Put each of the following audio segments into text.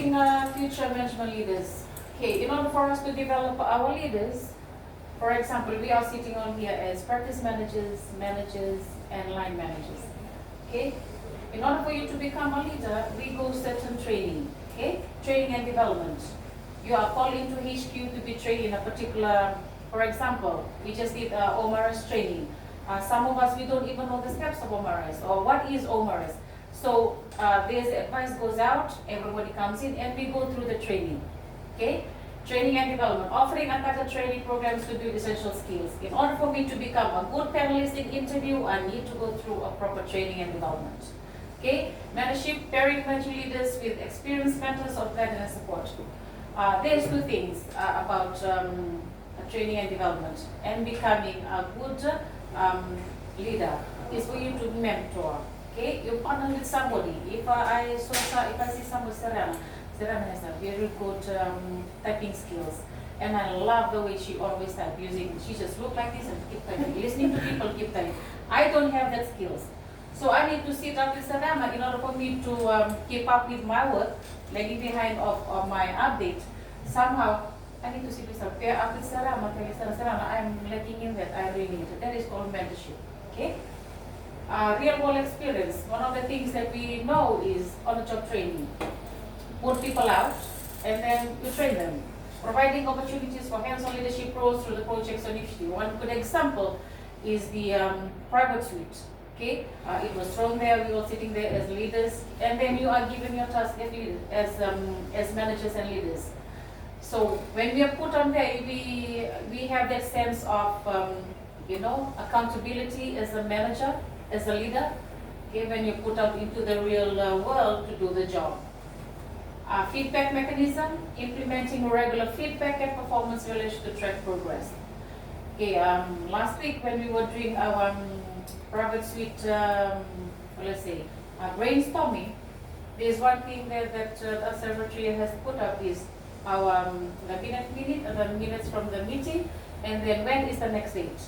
developing future management leaders. Okay, in order for us to develop our leaders, for example, we are sitting on here as practice managers, managers, and line managers. Okay, in order for you to become a leader, we go certain training. Okay, training and development. You are called into HQ to be trained in a particular. For example, we just did OMRS training. Some of us, we don't even know the steps of OMRS or what is OMRS. So there's advice goes out, everybody comes in, and we go through the training. Okay, training and development, offering unpacked training programs to build essential skills. In order for me to become a good panelist in interview, I need to go through a proper training and development. Okay, mentorship, pairing mentor leaders with experienced mentors of guidance and support. There's two things about training and development and becoming a good leader is for you to mentor. Okay, you partner with somebody. If I see somebody, Serena has a very good typing skills, and I love the way she always type using. She just look like this and keep typing, listening to people, keep typing. I don't have that skills, so I need to sit up with Serena in order for me to keep up with my work, lagging behind of my update. Somehow I need to sit with her, pair up with Serena, tell Serena, I'm lacking in that. I really need it. That is called mentorship. Okay. Real world experience. One of the things that we know is on-the-job training. Put people out and then you train them. Providing opportunities for hands-on leadership roles through the projects on initiative. One good example is the private suite. Okay, it was thrown there. We were sitting there as leaders, and then you are given your task as managers and leaders. So when we are put on there, we have that sense of accountability as a manager, as a leader. Okay, when you put out into the real world to do the job. Feedback mechanism, implementing regular feedback and performance evaluation to track progress. Okay, last week when we were doing our private suite, brainstorming, there's one thing that the secretary has put up is our the minutes from the meeting, and then when is the next date.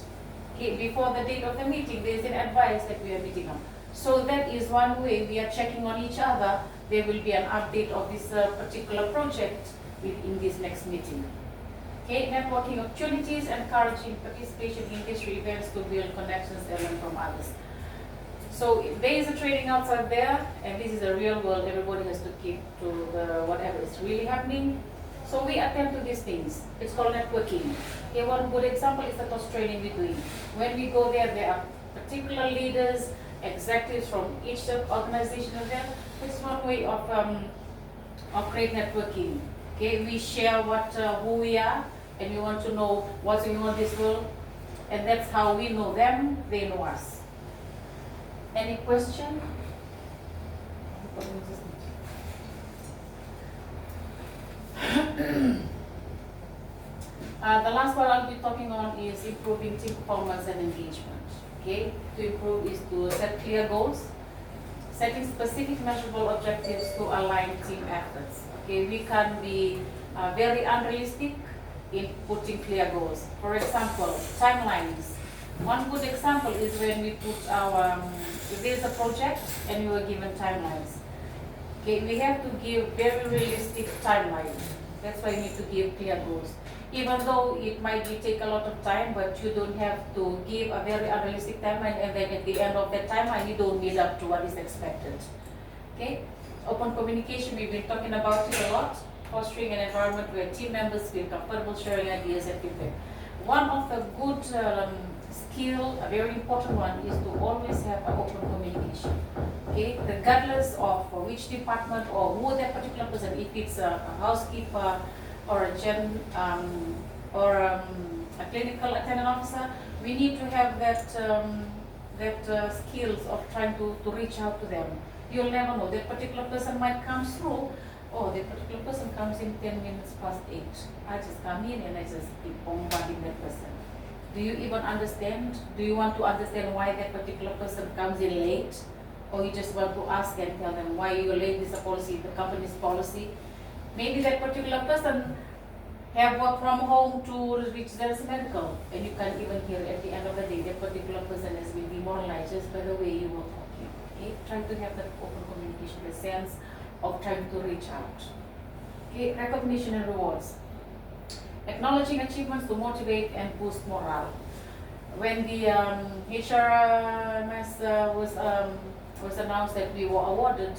Okay, before the date of the meeting, there's an advice that we are meeting on. So that is one way we are checking on each other. There will be an update of this particular project in this next meeting. Okay, networking opportunities, encouraging participation in industry events to build connections and learn from others. So there is a training outside there, and this is a real world. Everybody has to keep to whatever is really happening. So we attend to these things. It's called networking. Okay, one good example is the TOS training we're doing. When we go there are particular leaders, executives from each organization there. It's one way of great networking. Okay, we share who we are, and we want to know what's going on in this world, and that's how we know them, they know us. Any question? The last one I'll be talking on is improving team performance and engagement. Okay, to improve is to set clear goals, setting specific measurable objectives to align team efforts. Okay, we can be very unrealistic in putting clear goals. For example, timelines. One good example is when we put if there's a project and we were given timelines. Okay, we have to give very realistic timeline. That's why we need to give clear goals. Even though it might take a lot of time, but you don't have to give a very unrealistic timeline, and then at the end of that timeline, you don't meet up to what is expected. Okay, open communication, we've been talking about it a lot, fostering an environment where team members feel comfortable sharing ideas and feedback. One of the good skill, a very important one, is to always have an open communication. Okay, regardless of which department or who that particular person, if it's a housekeeper or a clinical attendant officer, we need to have that skills of trying to reach out to them. You'll never know, that particular person might come through, that particular person comes in 10 minutes past 8. I just come in and I just keep bombarding that person. Do you even understand? Do you want to understand why that particular person comes in late? Or you just want to ask and tell them why you're late, this is a policy, the company's policy? Maybe that particular person have work from home to reach their medical, and you can't even hear at the end of the day that particular person has been demoralized just by the way you were talking. Okay, try to have that open communication, the sense of trying to reach out. Okay, recognition and rewards. Acknowledging achievements to motivate and boost morale. When the HRMS was announced that we were awarded,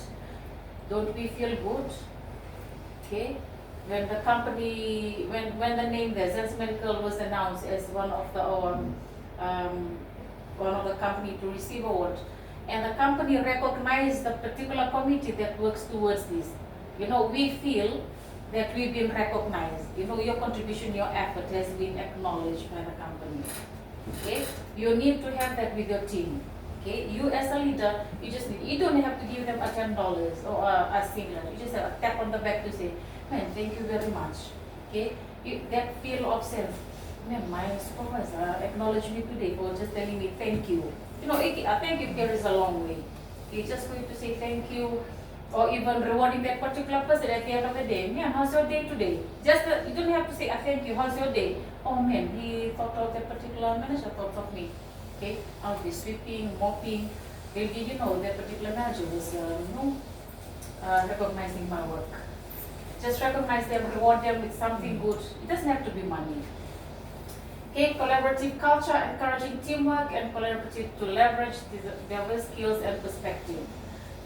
don't we feel good? Okay. When the company, when the name there, Zen's Medical was announced as one of the company to receive award, and the company recognized the particular committee that works towards this. We feel that we've been recognized. Your contribution, your effort has been acknowledged by the company. Okay, you need to have that with your team. Okay, you as a leader, you don't have to give them a $10 or a similar. You just have a tap on the back to say, man, thank you very much. Okay, that feel of self. Man, my supervisor acknowledged me today for just telling me thank you. A thank you carries a long way. It's just for you to say thank you, or even rewarding that particular person at the end of the day. Man, how's your day today? You don't have to say a thank you. How's your day? Oh man, he thought of that particular manager thought of me. Okay, I'll be sweeping, mopping. Maybe that particular manager was recognizing my work. Just recognize them, reward them with something good. It doesn't have to be money. Okay, collaborative culture, encouraging teamwork and collaborative to leverage diverse skills and perspective.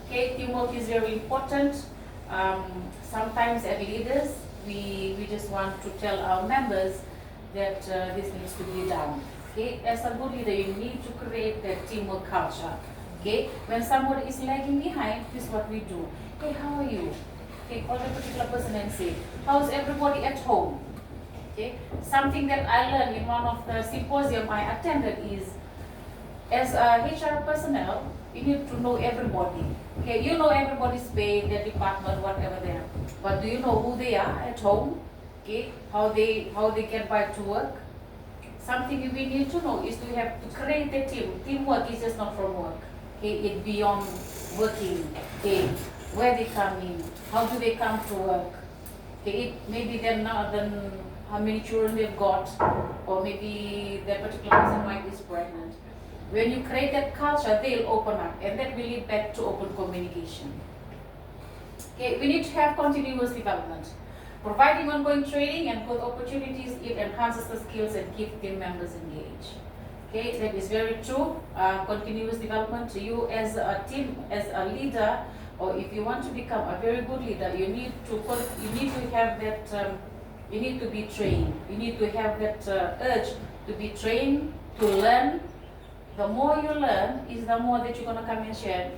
Okay, teamwork is very important. Sometimes as leaders, we just want to tell our members that this needs to be done. Okay, as a good leader, you need to create that teamwork culture. Okay, when somebody is lagging behind, this is what we do. Hey, how are you? Okay, call the particular person and say, how's everybody at home? Okay, something that I learned in one of the symposium I attended is, as a HR personnel, you need to know everybody. Okay, you know everybody's pay, their department, whatever they are. But do you know who they are at home? Okay, how they get by to work? Something we need to know is to have to create a team. Teamwork is just not from work. Okay, it's beyond working. Okay, where they come in, how do they come to work? Okay, maybe they're not how many children they've got, or maybe that particular person might be pregnant. When you create that culture, they'll open up, and that will lead back to open communication. Okay, we need to have continuous development. Providing ongoing training and good opportunities, it enhances the skills and keeps team members engaged. Okay, that is very true. Continuous development to you as a team, as a leader, or if you want to become a very good leader, you need to have that. You need to be trained. You need to have that urge to be trained, to learn. The more you learn, is the more that you're gonna come and share.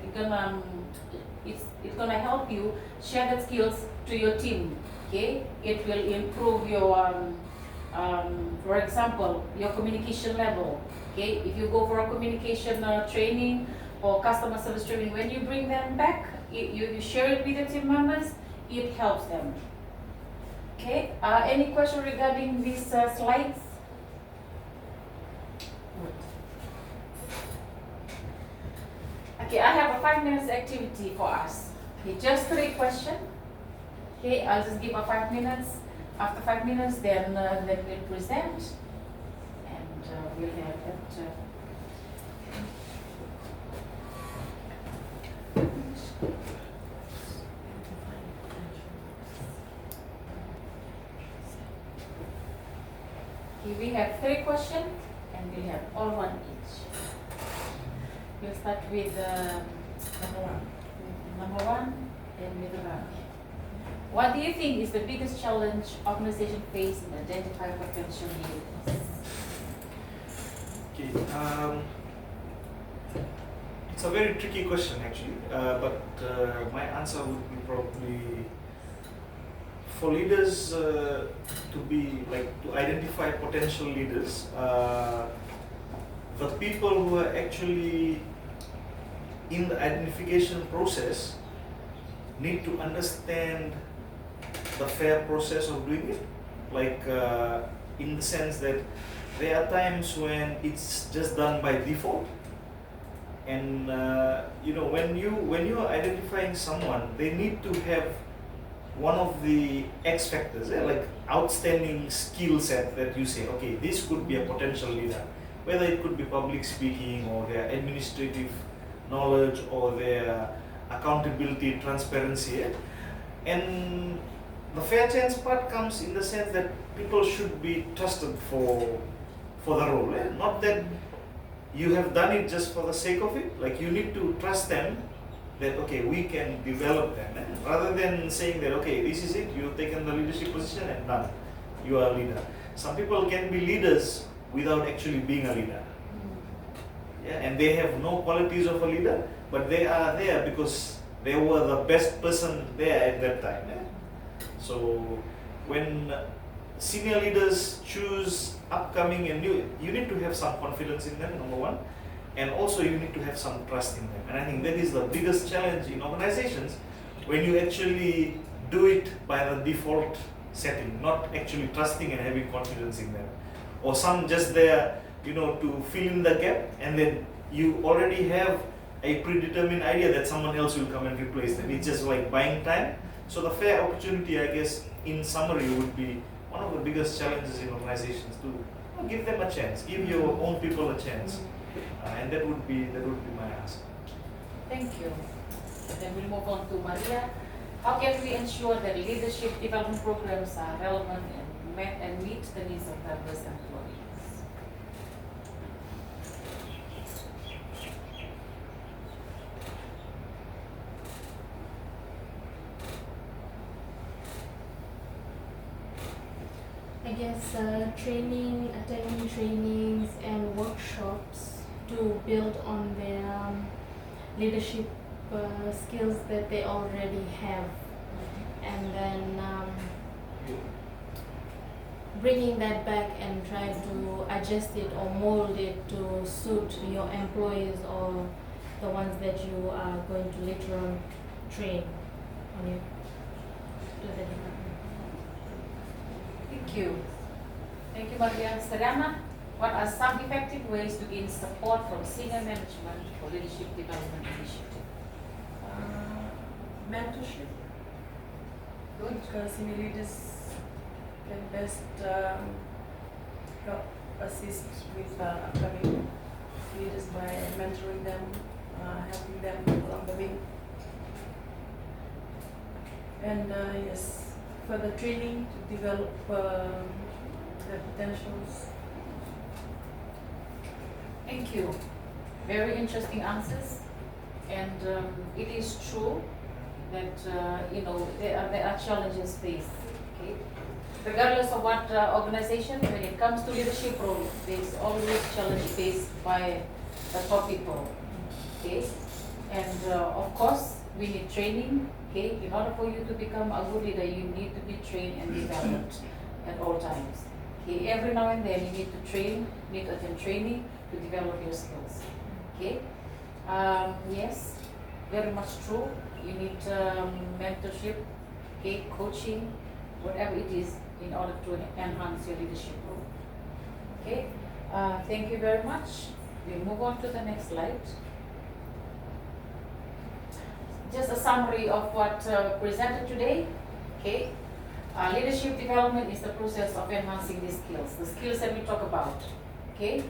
It's gonna help you share that skills to your team. Okay, it will improve your, for example, your communication level. Okay, if you go for a communication training or customer service training, when you bring them back, you share it with the team members. It helps them. Okay, any question regarding these slides? Okay, I have a 5 minutes activity for us. Okay, just 3 questions. Okay, I'll just give a 5 minutes. After 5 minutes, then we'll present, and we'll have that. Okay, we have 3 questions, and we'll have all 1 each. We'll start with number 1. Number 1, and with Rami. What do you think is the biggest challenge organization face in identifying potential leaders? Okay, it's a very tricky question actually, but my answer would be probably for leaders to identify potential leaders. The people who are actually in the identification process need to understand the fair process of doing it, in the sense that there are times when it's just done by default, and when you are identifying someone, they need to have one of the X factors, like outstanding skill set that you say, okay, this could be a potential leader, whether it could be public speaking or their administrative knowledge or their accountability, transparency, and the fair chance part comes in the sense that people should be trusted for the role. Not that you have done it just for the sake of it. Like, you need to trust them that, okay, we can develop them. Rather than saying that, okay, this is it, you've taken the leadership position and done, you are a leader. Some people can be leaders without actually being a leader. Yeah, and they have no qualities of a leader, but they are there because they were the best person there at that time. So when senior leaders choose upcoming and new, you need to have some confidence in them, number one, and also you need to have some trust in them. And I think that is the biggest challenge in organizations, when you actually do it by the default setting, not actually trusting and having confidence in them. Or some just there, to fill in the gap, and then you already have a predetermined idea that someone else will come and replace them. It's just like buying time. So the fair opportunity, I guess, in summary, would be one of the biggest challenges in organizations, to give them a chance, give your own people a chance, and that would be my ask. Thank you. Then we'll move on to Maria. How can we ensure that leadership development programs are relevant and meet the needs of diverse employees? I guess attending trainings and workshops to build on their leadership skills that they already have, and then bringing that back and try to adjust it or mold it to suit your employees or the ones that you are going to later on train on your to the department. Thank you. Thank you, Maria. Serena, what are some effective ways to gain support from senior management for leadership development initiative? Mentorship. Good. Because senior leaders can best help assist with upcoming leaders by mentoring them, helping them along the way. And yes, further training to develop their potentials. Thank you. Very interesting answers. And it is true that there are challenges faced. Okay, regardless of what organization, when it comes to leadership role, there's always challenge faced by the top people. Okay, and of course we need training. Okay, in order for you to become a good leader, you need to be trained and developed at all times. Okay, every now and then you need to attend training to develop your skills. Okay, yes, very much true. You need mentorship, okay, coaching, whatever it is, in order to enhance your leadership role. Okay, thank you very much. We'll move on to the next slide. Just a summary of what presented today. Okay, leadership development is the process of enhancing these skills. The skills that we talk about. Okay,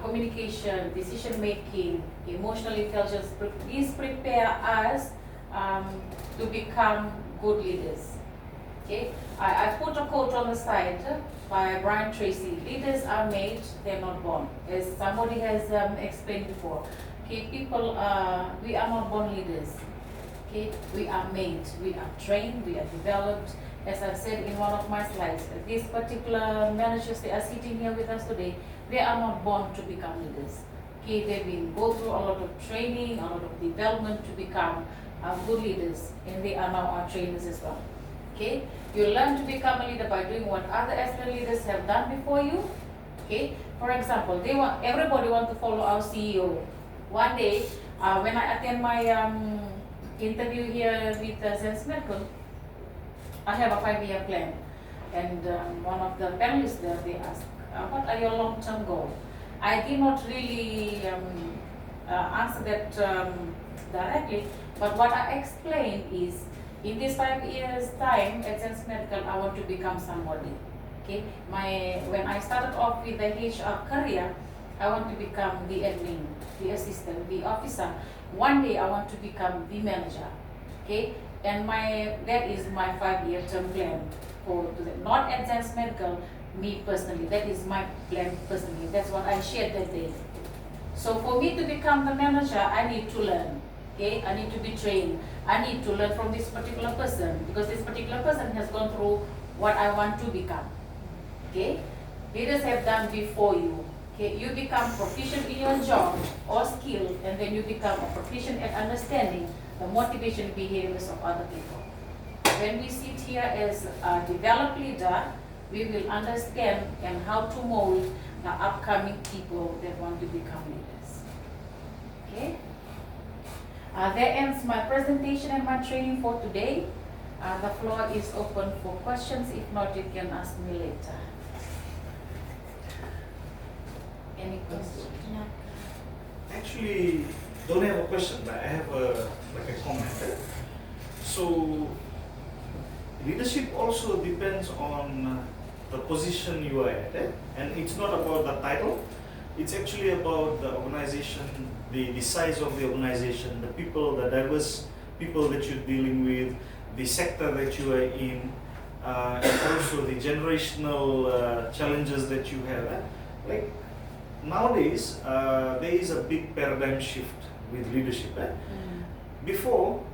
communication, decision making, emotional intelligence. These prepare us to become good leaders. Okay, I put a quote on the side by Brian Tracy. Leaders are made; they're not born. As somebody has explained before. Okay, we are not born leaders. Okay, we are made, we are trained, we are developed. As I've said in one of my slides, these particular managers that are sitting here with us today, they are not born to become leaders. Okay, they've been go through a lot of training, a lot of development to become good leaders, and they are now our trainers as well. Okay, you learn to become a leader by doing what other aspirant leaders have done before you. Okay, for example, everybody want to follow our CEO. One day, when I attend my interview here with Zen's Medical, I have a 5-year plan, and one of the panelists there, they asked, what are your long-term goals? I did not really answer that directly, but what I explained is, in this 5 years time at Zen's Medical, I want to become somebody. Okay, when I started off with the HR career, I want to become the admin, the assistant, the officer. One day I want to become the manager. Okay, and that is my 5-year term plan for not advanced medical. Me personally, that is my plan personally. That's what I shared that day. So for me to become the manager, I need to learn. Okay, I need to be trained. I need to learn from this particular person because this particular person has gone through what I want to become. Okay, leaders have done before you. Okay, you become proficient in your job or skill, and then you become a proficient at understanding the motivation behaviors of other people. When we sit here as a developed leader, we will understand and how to mold the upcoming people that want to become leaders. Okay? That ends my presentation and my training for today. The floor is open for questions. If not, you can ask me later. Any questions? No. Actually, don't have a question, but I have a comment. So, leadership also depends on the position you are at, and it's not about the title. It's actually about the organization, the size of the organization, the people, the diverse people that you're dealing with, the sector that you are in, and also the generational challenges that you have. Like nowadays, there is a big paradigm shift with leadership. Before,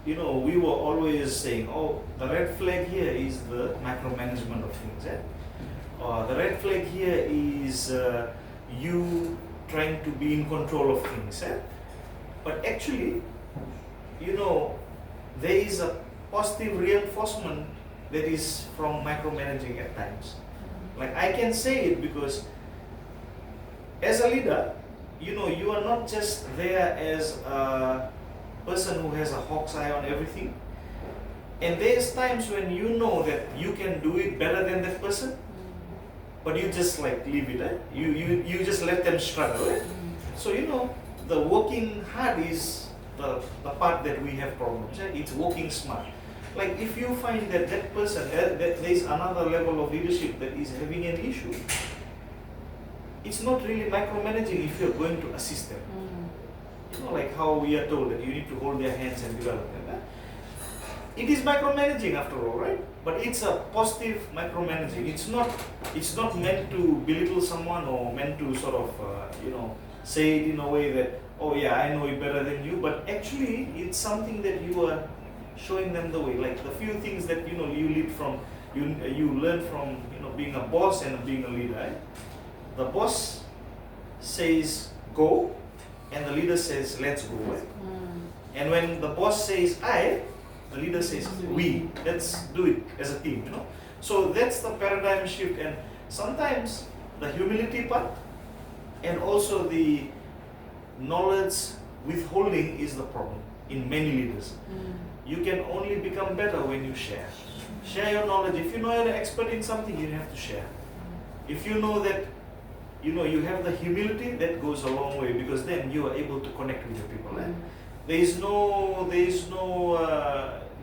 we were always saying, oh, the red flag here is the micromanagement of things. The red flag here is you trying to be in control of things. But actually, there is a positive reinforcement that is from micromanaging at times. Like I can say it because as a leader, you are not just there as a person who has a hawk's eye on everything. And there's times when you know that you can do it better than that person, but you just leave it. You just let them struggle. So the working hard is the part that we have problems. It's working smart. Like if you find that person, that there is another level of leadership that is having an issue, it's not really micromanaging if you're going to assist them. Like how we are told that you need to hold their hands and develop them. It is micromanaging after all, right? But it's a positive micromanaging. It's not meant to belittle someone or meant to sort of, say it in a way that, oh yeah, I know it better than you. But actually, it's something that you are showing them the way. Like the few things that you lead from, you learn from being a boss and being a leader. Right? The boss says go, and the leader says let's go. Right? And when the boss says I, the leader says we. Let's do it as a team. So that's the paradigm shift, and sometimes the humility part and also the knowledge withholding is the problem in many leaders. You can only become better when you share. Share your knowledge. If you know you're an expert in something, you have to share. If you know that you have the humility, that goes a long way, because then you are able to connect with the people. There is no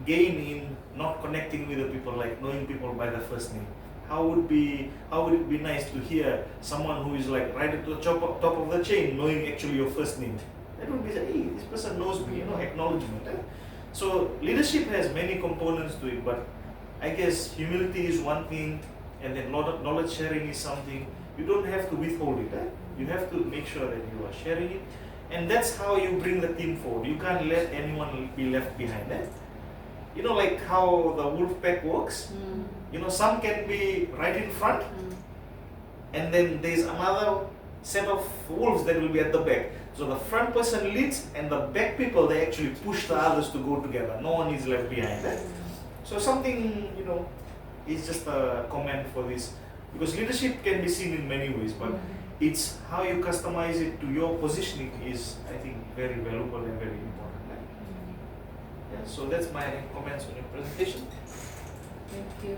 gain in not connecting with the people, like knowing people by the first name. How would it be nice to hear someone who is like right at the top of the chain knowing actually your first name? That would be, hey, this person knows me, acknowledgement. So leadership has many components to it, but I guess humility is one thing, and then knowledge sharing is something. You don't have to withhold it. You have to make sure that you are sharing it, and that's how you bring the team forward. You can't let anyone be left behind. Like how the wolf pack works. Some can be right in front, and then there's another set of wolves that will be at the back. So the front person leads, and the back people, they actually push the others to go together. No one is left behind. So something, is just a comment for this. Because leadership can be seen in many ways, but it's how you customize it to your positioning is, I think, very valuable and very important. Yeah, so that's my comments on your presentation. Thank you.